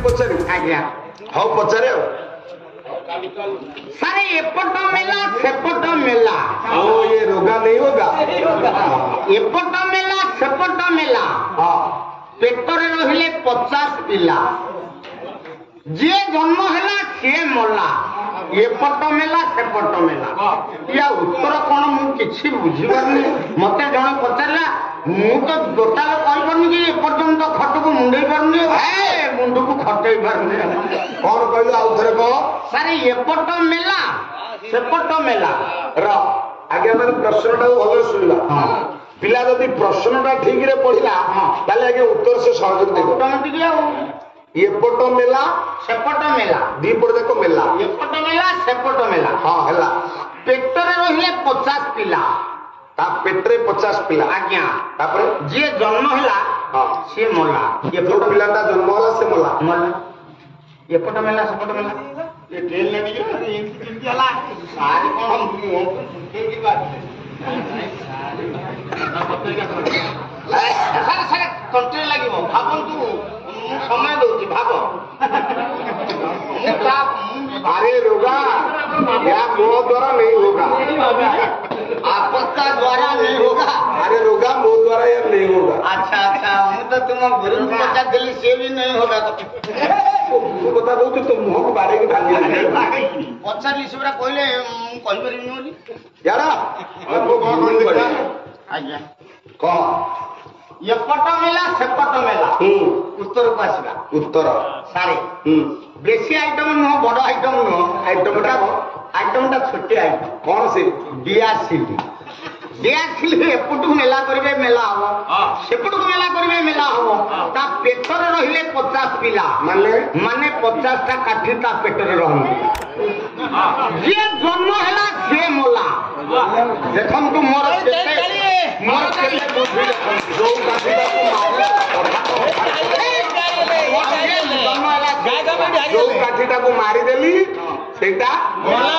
पचारि आज्ञा हाउ पचारे सारे एपट मेला सेपट मेला ओ ये रोगा नहीं होगा एपट मेला सेपट मेला हाँ पेटरे रहिले 50 पिला जे जन्म हैला से मला एपट मेला सेपट मेला या उत्तर कोन मु किछि बुझी परनी मते जण पचारला मु तो टोटाल कहि परनी कि एपर्यंत खटको मुंडई परनी ए मुंडको खटई परनी कौन कहलो आउ थरे कह सारे एपट मेला सेपट मेला र आगे मैंने प्रश्नटा भले सुनिला पिला जदि प्रश्नटा ठीक रे पढ़िला ताले आगे उत्तर से सहयोग देबो ऑटोमेटिक आउ एपट मेला सेपट मेला दी पड़ देखो मेला एपट मेला सेपट मेला हां हला पेटरे रहिले 50 पिला ता पेटरे 50 पिला आज्ञा तापर जे जन्म हैला हां से मला जो पिलाटा जन्म होला से मला मला एपट मेला सेपट मेला ये ट्रेन ले नहीं एमती चिंती हला सारी कोन हम के की बात सारे सारे कंट्री लागिवो भाबंतु समय दउची भाबो अरे रोगा या मो द्वारा नहीं होगा आपका द्वारा नहीं होगा अरे रोगा मो द्वारा यार नहीं होगा अच्छा अच्छा मैं तो तुम गुरु को बता दिल्ली से भी नहीं होगा तू बता दो तो मुंह को बारे के भांगी पचार लिसुरा कहले कहि परिबिनी बोली यारा आपको कौन देखा आज्ञा कह एपट मेला सेपट मेला उत्तर को आसीबा उत्तर सारे बेसी आइटम नुह बड़ आइटम नुह आइटमटा छोटी आइटम कौन से डिआरसीडी डिआरसीडी एपटू मेला करिवे मेला हबो सेपटू मेला करिवे मेला हबो ता पेटरे रहिले 50 पिला माने 50 टा काठी ता पेटरे रहंगे जे जन्म हैला से मोला देखम तू मोर केते बुद्धि जो काठीटा को जो काठीटा को मारी देली सेटा बोला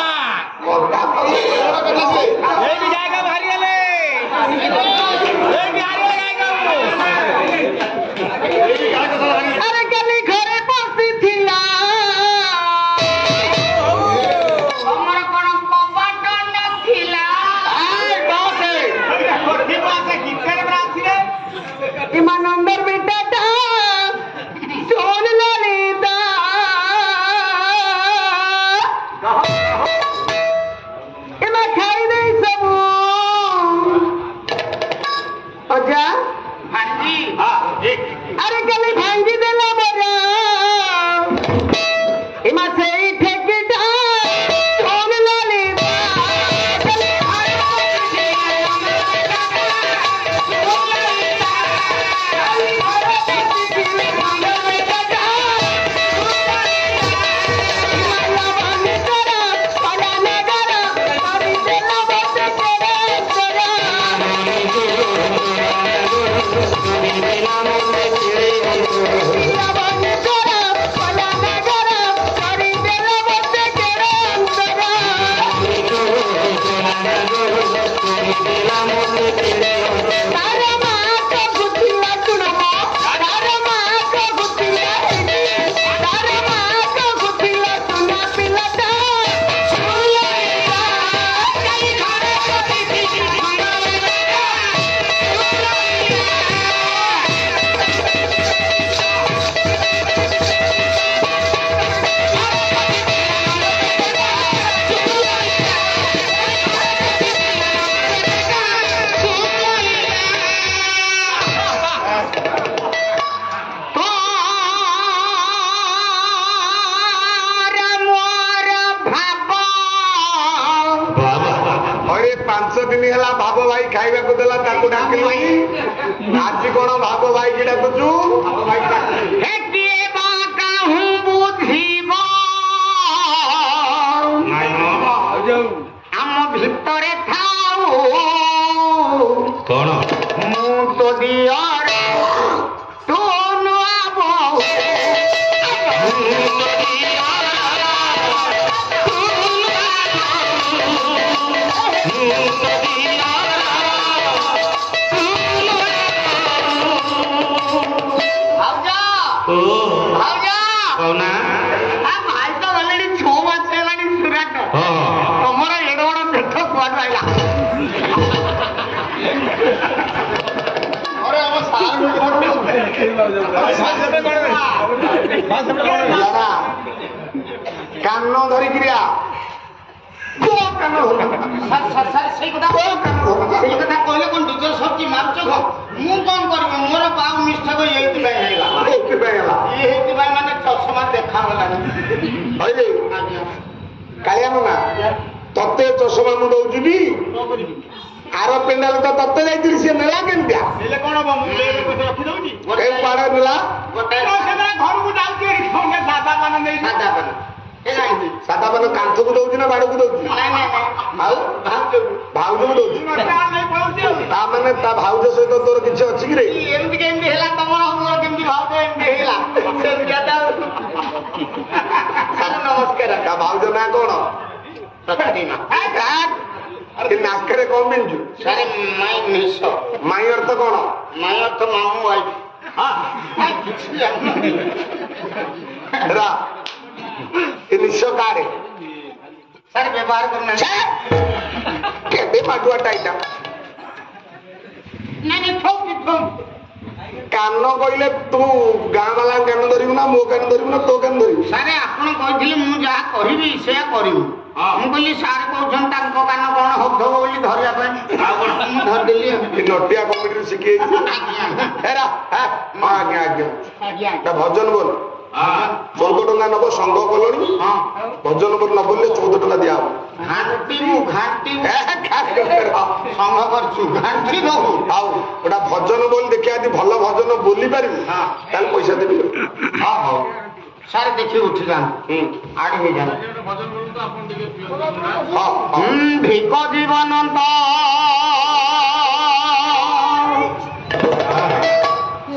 कोटा तो ये भी जाएगा भारी वाले ये भी हारी लगाएगा अरे गली घरे पसी थिला हमर कोन कबाट नथिला आए बासे कोठी पासे किकर बरा थिले इमा नंबर बेटा सोन ललिता इमा खाई दे सब अजा भांजी हां एक अरे गली भांजी देला बरा इमा से ठेकीटा सोन ललिता गली भांजी भाव भाई खाइबा को देला ताको डाकिलु आज कोन भाव भाई की डाकुचु भाव भाई हे किए बाका हूं बुझीबो नाइ न जाऊ हम भितरे थाऊ कोन मु तो दियार तू न आबो କହୁନା ଭାଇ ତ ଗଲେଣି 6 ମାସ ହେଲାଣି ସୁରାଟ ତମର ଏଡ ବଡ ପେଟ କୁଆଡୁ ଆଇଲା କାନ ଧରିକିରି ସେଇ କଥା କହିଲେ କଣ ନିଜର ସବଜି ମାରୁଛ କଣ ମୁଁ କଣ କରିବି ମୋର ପାଉ ମିଷ୍ଟେକ ଏଇଥିପାଇଁ ହେଇଗଲା ଏଇଥିପାଇଁ ମାନେ ଚଷମା ଦେଖାଗଲାନି କାଳିଆ ନନା ତତେ ଚଷମା ମୁଁ ଦଉଛି ବି ଆର ପେଣ୍ଡାଲ ତ ତତେ ଯାଇଥିଲି ସିଏ ନେଲା କେମିତିଆ କଣ ହବ ମୁଁ ରଖିଦଉଛି କୁଆଡେ ନେଲା ଘରକୁ ଯାଉଛି ସାଦା ପାନ ନେଇ ସାଦା ପାନ କାନ୍ଥକୁ ଦଉଛି ନା ବାଡକୁ ଦଉଛି ଆଉ ଭାଉଜକୁ ଦଉଛି ତା ମାନେ ତା ଭାଉଜ ସହିତ ତୋର କିଛି ଅଛି କି ରେ ଏମିତି କେମିତି ହେଲା ତମର ମୋର କେମିତି ଭାଉଜ ଏମିତି ହେଇଗଲା ନମସ୍କାର ତା ଭାଉଜ ନାଁ କଣ ନାକରେ କଣ ପିନ୍ଧୁ ସାରେ ମାଇ ନିଶ ମାଇ ଅର୍ଥ କଣ ମାଇ ଅର୍ଥ ମାମୁ ୱାଇଫ ନିଶ କାରେ ସାର୍ ବ୍ୟବହାର କରୁନା କେବେ ପାଟୁଆଟା ଏଇଟା କାନ କହିଲେ ତୁ ଗାଁ ବାଲା କାନ ଧରିବୁ ନା ମୋ କାନ ଧରିବୁ ନା ତୋ କାନ ଧରିବୁ ସାରେ ଆପଣ କହିଥିଲେ ମୁଁ ଯାହା କହିବି ସେୟା କରିବୁ ମୁଁ କହିଲି ସାର୍ କହୁଛନ୍ତି ତାଙ୍କ କାନ କଣ ହଉଥିବ ବୋଲି ଧରିବା ପାଇଁ ମୁଁ ଧରିଦେଲି ନଟିଆ କମିଟିରୁ ଶିଖେଇଛି ଆଜ୍ଞା ଭଜନ ବୋଲ 14 ଟଙ୍କା ନବ ସଂଘ କଲଣି ଭଜନ ବୋଲ ନ ବୋଲିଲେ 14 ଟଙ୍କା ଦିଆହବ ସଂଘ କରୁଛୁ ଘାଣ୍ଟି ଦବୁ ଆଉ ଗୋଟା ଭଜନ ବୋଲି ଦେଖିବା ଯଦି ଭଲ ଭଜନ ବୋଲି ପାରିବୁ ତାହେଲେ ପଇସା ଦେବି ହଉ ସାର୍ ଦେଖି ଉଠିଯାଆନ୍ତୁ ଆଡେ ହେଇଯାଆନ୍ତୁ ଭିକ ଜୀବନ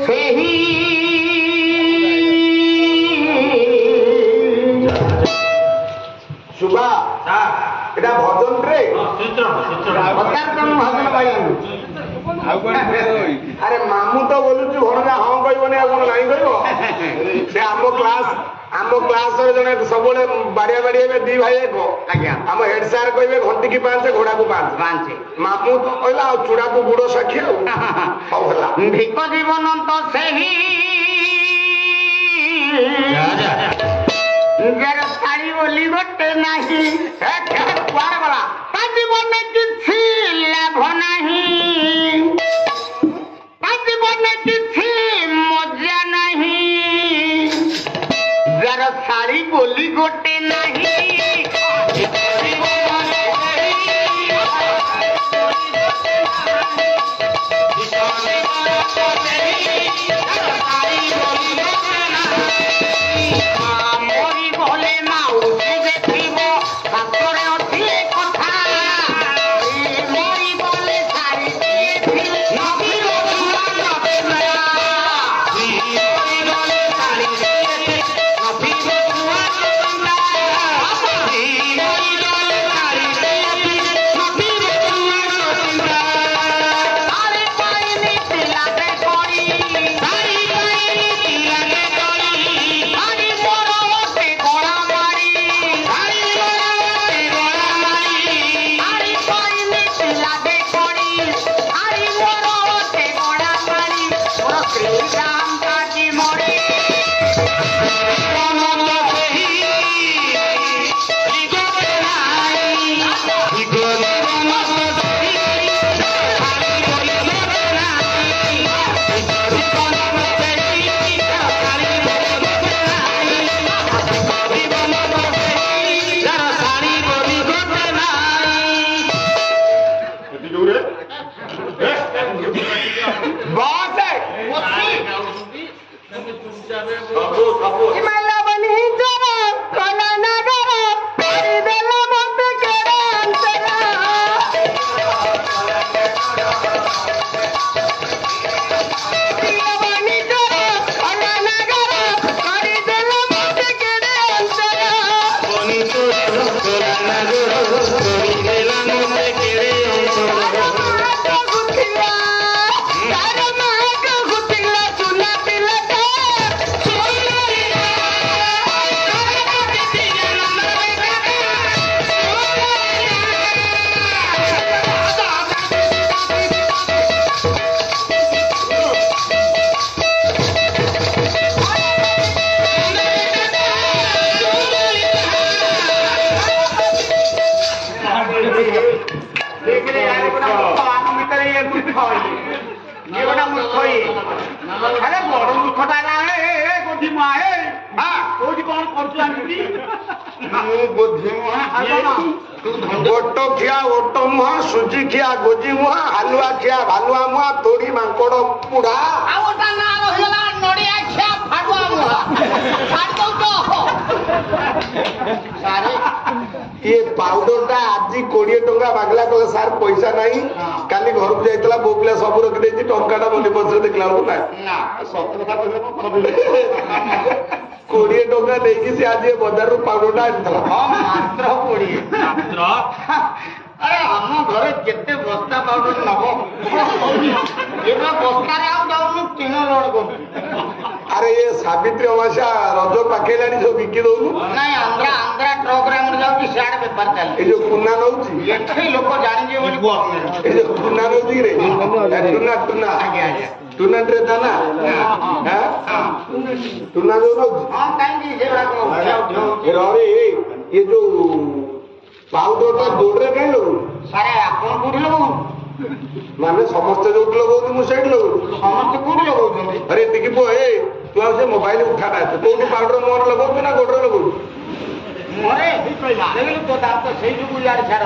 ସେହି ଶୁଭା ଏଟା ଭଜନ ରେ ଭଜନ ପାଇଆନ୍ତୁ ଆରେ ମାମୁଁ ତ ବୋଲୁଛୁ ଭଣଜା ହଁ କହିବନି ଆଉ କଣ ନାହିଁ କହିବ ସେ ଆମ କ୍ଲାସରେ ଜଣେ ସବୁବେଳେ ବାଡିଆ ବାଡିଆ 2 ଭାଇ ଏକ ଆଜ୍ଞା ଆମ ହେଡ ସାର୍ କହିବେ ଘଣ୍ଟିକି 5 ଘୋଡାକୁ 5 ମାମୁଁ ତ କହିଲା ଆଉ ଚୁଡାକୁ ଗୁଡ ସାକ୍ଷୀ ଆଉ ହଉ ହେଲା ଭିକ ଜୀବନ ତ ସେହି ଯାର ଶାଢୀ ବୋଲି ଗୋଟେ ନାହିଁ କୁଆଡେ ଗଲା ତା ଜୀବନରେ କିଛି ଲାଭ ନାହିଁ ତା ଜୀବନରେ କିଛି ମଜା ନାହିଁ ଯାର ଶାଢୀ ବୋଲି ଗୋଟେ ନାହିଁ ଗୋଟା ମୂର୍ଖ ଆରେ ବଡ ମୂର୍ଖଟା ଗୋଧି ମୁଆ କୋଉଠି କଣ କରୁଛୁ ଆଣିବି ମୁଁ ଗୋଧି ମୁହା ଗୋଟ ଖିଆ ଓଟ ମୁହା ସୁଜି ଖିଆ ଗୋଜି ମୁହା ହାଲୁଆ ଖିଆ ଭାଲୁଆ ମୁହା ତୋଡି ମାଙ୍କଡ ପୁଡା ଆଉ ତା ନାଁ ରହିଗଲା ନଡିଆ ଖିଆ ଫାଡୁଆ ମୁହା ଛାଡି ଦଉଛ ସାରେ ଇଏ ପାଉଡର ଟା ଆଜି 20 ଟଙ୍କା ମାଗିଲା କହିଲେ ସାର୍ ପଇସା ନାହିଁ କାଲି ଘରକୁ ଯାଇଥିଲା ବୋଉ ପିଲା ସବୁ ରଖିଦେଇଛି ଟଙ୍କାଟା ମନେ ପଛରେ ଦେଖିଲା ବେଳକୁ ନାହିଁ 20 ଟଙ୍କା ନେଇକି ସେ ଆଜି ବଜାରରୁ ପାଉଡର ଟା ଆଣିଥିଲା ମାତ୍ର 20 ଆରେ ଆମ ଘରେ କେତେ ବସ୍ତା ପାଉଡର ନବ ଏବେ ବସ୍ତାରେ ଆଉ ଯାଉନୁ 3 ଲୋଡ କରୁଛୁ ଆରେ ଏ ସାବିତ୍ରୀ ଅମାସ୍ୟା ରଜ ପାଖେଇଲାଣି ସବୁ ବିକି ଦଉନୁ ନାଇଁ ଆନ୍ଧ୍ରା ଟ୍ରକରେ ଆମର ଯାଉଛି ସିଆଡେ ବେପାର ଚାଲିଛି ଏଇ ଯୋଉ କୁନା ନଉଛି ଏଠି ଲୋକ ଜାଣିଯିବେ ବୋଲି ଏଇ ଯୋଉ କୁନା ନଉଛି ରେ ଟୁନା ଆଜ୍ଞା ଆଜ୍ଞା ଟୁନା ଟ୍ରେ ଦାନା ଟୁନା ଯୋଉ ନଉଛି ହଁ କାହିଁକି ସେଗୁଡାକ ଇଏ ଯୋଉ ପାଉଡର ଟା ଗୋଡରେ କାହିଁ ଲଗଉଛୁ ସାରେ ଆପଣ କୋଉଠି ଲଗଉ ମାନେ ସମସ୍ତେ ଯୋଉଠି ଲଗଉଛୁ ମୁଁ ସେଇଠି ଲଗଉଛି ସମସ୍ତେ କୋଉଠି ଲଗଉଛନ୍ତି ଆରେ ଏତିକି ପୁଅ ତୁ ଆଉ ସେ ମୋବାଇଲ ଉଠାଟା କୋଉଠି ପାଉଡର ମୁହଁରେ ଲଗଉଛୁ ନା ଗୋଡରେ ଲଗଉଛୁ ମୁହଁରେ ଦେଖିଲୁ ତୋ ଦାନ୍ତ ସେଇ ଯୋଗୁ ଇଆଡେ ଛାଡ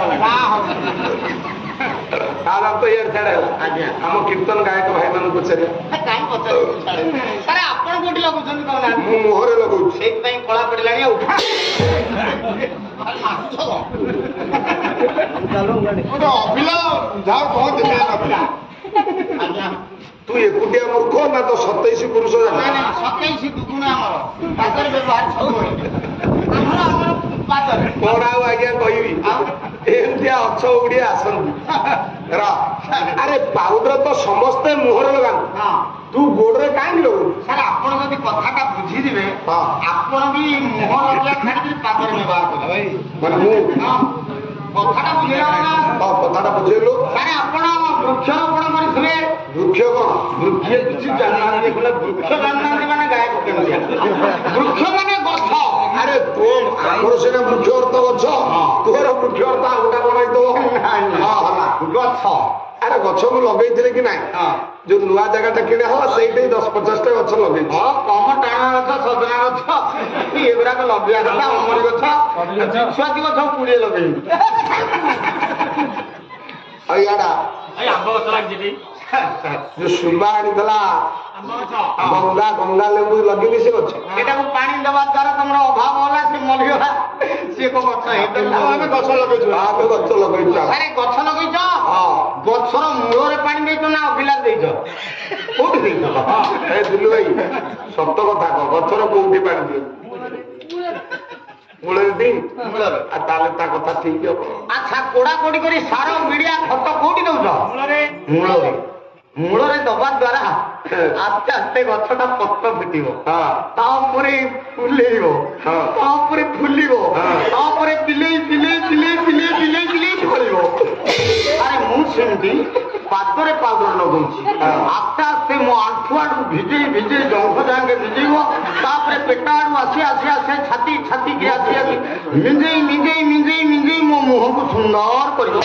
ତାର ତ ଇଆଡେ ଛାଡ ହେଲା ଆଜ୍ଞା ଆମ କୀର୍ତ୍ତନ ଗାୟକ ଭାଇମାନଙ୍କୁ ପଚାରିବା କାହିଁ ପଚାରିବୁ ସାରେ ଆପଣ କୋଉଠି ଲଗଉଛନ୍ତି କହୁନାହାନ୍ତି ମୁଁ ମୁହଁରେ ଲଗଉଛି ସେଇଥିପାଇଁ କଳା ପଡିଲାଣି ଆଉ ତୁ ଏକୁଟିଆ ମୂର୍ଖ ନା ତ 27 ପୁରୁଷ 27 ଦୁଗୁଣ ଆମର ପାଦର ବ୍ୟବହାର ସବୁବେଳେ କଣ ଆଉ ଆଜ୍ଞା କହିବି ଏମିତିଆ ଅଛ ଓଡିଆ ଆସନ୍ତି ଆରେ ପାଉଡର ତ ସମସ୍ତେ ମୁହଁରେ ଲଗାନ୍ତି ତୁ ଗୋଡରେ କାହିଁକି ଲଗଉଛୁ ସାର୍ ଆପଣ ଯଦି କଥାଟା ବୁଝିଯିବେ ଆପଣ ବି ମୁହଁ ଲଗେଇବା ଛାଡ଼ିକି ପାଦର ବ୍ୟବହାର କରିବେ ମାନେ ମୁଁ କଥାଟା ବୁଝିଲା ନା କଥାଟା ବୁଝେଇଲୁ ସାର୍ ଆପଣ ବୃକ୍ଷରୋପଣ କରିଥିବେ ବୃକ୍ଷ କଣ ବୃକ୍ଷ କିଛି ଜାଣିନାହାନ୍ତି ବୃକ୍ଷ ଜାଣିନାହାନ୍ତି ମାନେ ଗାୟକ କେମିତି ବୃକ୍ଷ ମାନେ ଗଛ ଆରେ ତୁ ଆମର ସିନା ବୃକ୍ଷ ଅର୍ଥ ଗଛ ତୋର ବୃକ୍ଷ ଅର୍ଥ ଆଉ ଗୋଟା କଣ ହେଇଥିବ ହେଲା ଗଛ ଆରେ ଗଛ ମୁଁ ଲଗେଇଥିଲି କି ନାଇଁ ଯୋଉ ନୂଆ ଜାଗାଟା କିଣା ହବ ସେଇଠି 10-50ଟା ଗଛ ଲଗେଇଛି କମ ଟାଣ ଗଛ ସଜନା ଗଛ ଏଗୁଡାକ ଲଗେଇବା କଥା ଅମରି ଗଛ ଛୁଆତି ଗଛ 20 ଲଗେଇବି ଆଉ ଇଆଡା ଆମ୍ବ ଗଛ ଲାଗିଛି ଯୋଉ ସୁବା ଆଣିଥିଲା ଗଙ୍ଗା ଲେମ୍ବୁ ଲଗେଇବି ସେ ଗଛ ଏଟାକୁ ପାଣି ଦେବା ଦ୍ୱାରା ତମର ଅଭାବ ହେଲା ସେ ମରିଗଲା ସିଏ କୋ ଗଛ ଆମେ ଗଛ ଲଗେଇଛୁ ଆମେ ଗଛ ଲଗେଇଛୁ ଆରେ ଗଛ ଲଗେଇଛ ଗଛର ମୂଳରେ ପାଣି ଦେଇଛ ନା ଅଗିଲାରେ ଦେଇଛ କୋଉଠି ଦେଇଛ ଏ ଦିଲୁ ଭାଇ ସତ କଥା କହ ଗଛର କୋଉଠି ପାଣି ଦିଅ ମୂଳରେ ଦେଇ ତାହେଲେ ତା କଥା ଠିକ ହବ ଆଚ୍ଛା କୋଡା କୋଡି କରି ସାର ବିଡିଆ ଖତ କୋଉଠି ଦଉଛ ମୂଳରେ ମୂଳରେ ଦବା ଦ୍ୱାରା ଆସ୍ତେ ଆସ୍ତେ ଗଛଟା ପତ୍ର ଫିଟିବ ତାପରେ ଫୁଲେଇବ ତାପରେ ଫୁଲିବ ତାପରେ ପିଲେଇ ଫଳିବ ଆରେ ମୁଁ ସେମିତି ପାଦରେ ପାଉଡର ଲଗଉଛି ଆସ୍ତେ ଆସ୍ତେ ମୋ ଆଣ୍ଠୁ ଆଡୁ ଭିଜେଇ ଜଙ୍ଘ ଯାକେ ଭିଜେଇବ ତାପରେ ପେଟ ଆଡୁ ଆସି ଛାତି କି ଆସି ମିଞ୍ଜେଇ ମୋ ମୁହଁକୁ ସୁନ୍ଦର କରିବ